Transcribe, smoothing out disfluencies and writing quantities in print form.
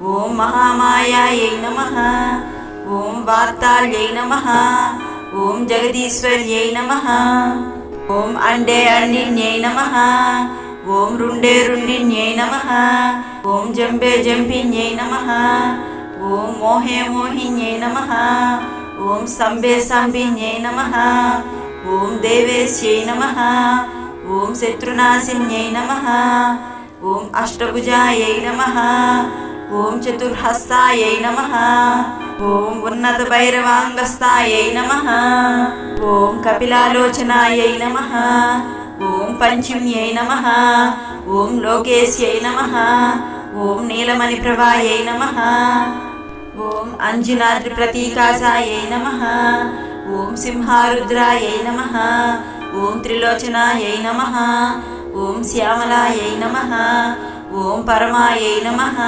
ఓం మహామాయాయై నమః. ఓం వార్తాళ్యై నమః. ఓం జగదీశ్వర్యై నమః. ఓం అండే అండిన్యై నమః. ఓం రుండే రుండిన్యై నమః. ఓం జంబే జంపిన్యై నమః. ఓం మోహే మోహిన్యై నమః. ఓం సంబే సంభిన్యై నమః. ఓం దేవేశ్యై నమః. ఓం శత్రునాశిన్యై నమః. ఓం అష్టభుజాయై నమః. ఓం చతుర్హస్తాయై నమః. ఓం ఉన్నత భైరవాంగస్థాయై నమః. ఓం కపిలాలోచనాయై నమః. ఓం పంచమ్యై నమః. ఓం లోకేశ్యై నమః. ఓం నీలమణి ప్రభాయై నమః. ఓం అంజనాద్రి ప్రతీకాసాయై నమః. ఓం సింహారుద్రాయై నమః. ఓం త్రిలోచనాయై నమః. ఓం శ్యామలాయై నమః. ఓం పరమాయై నమః.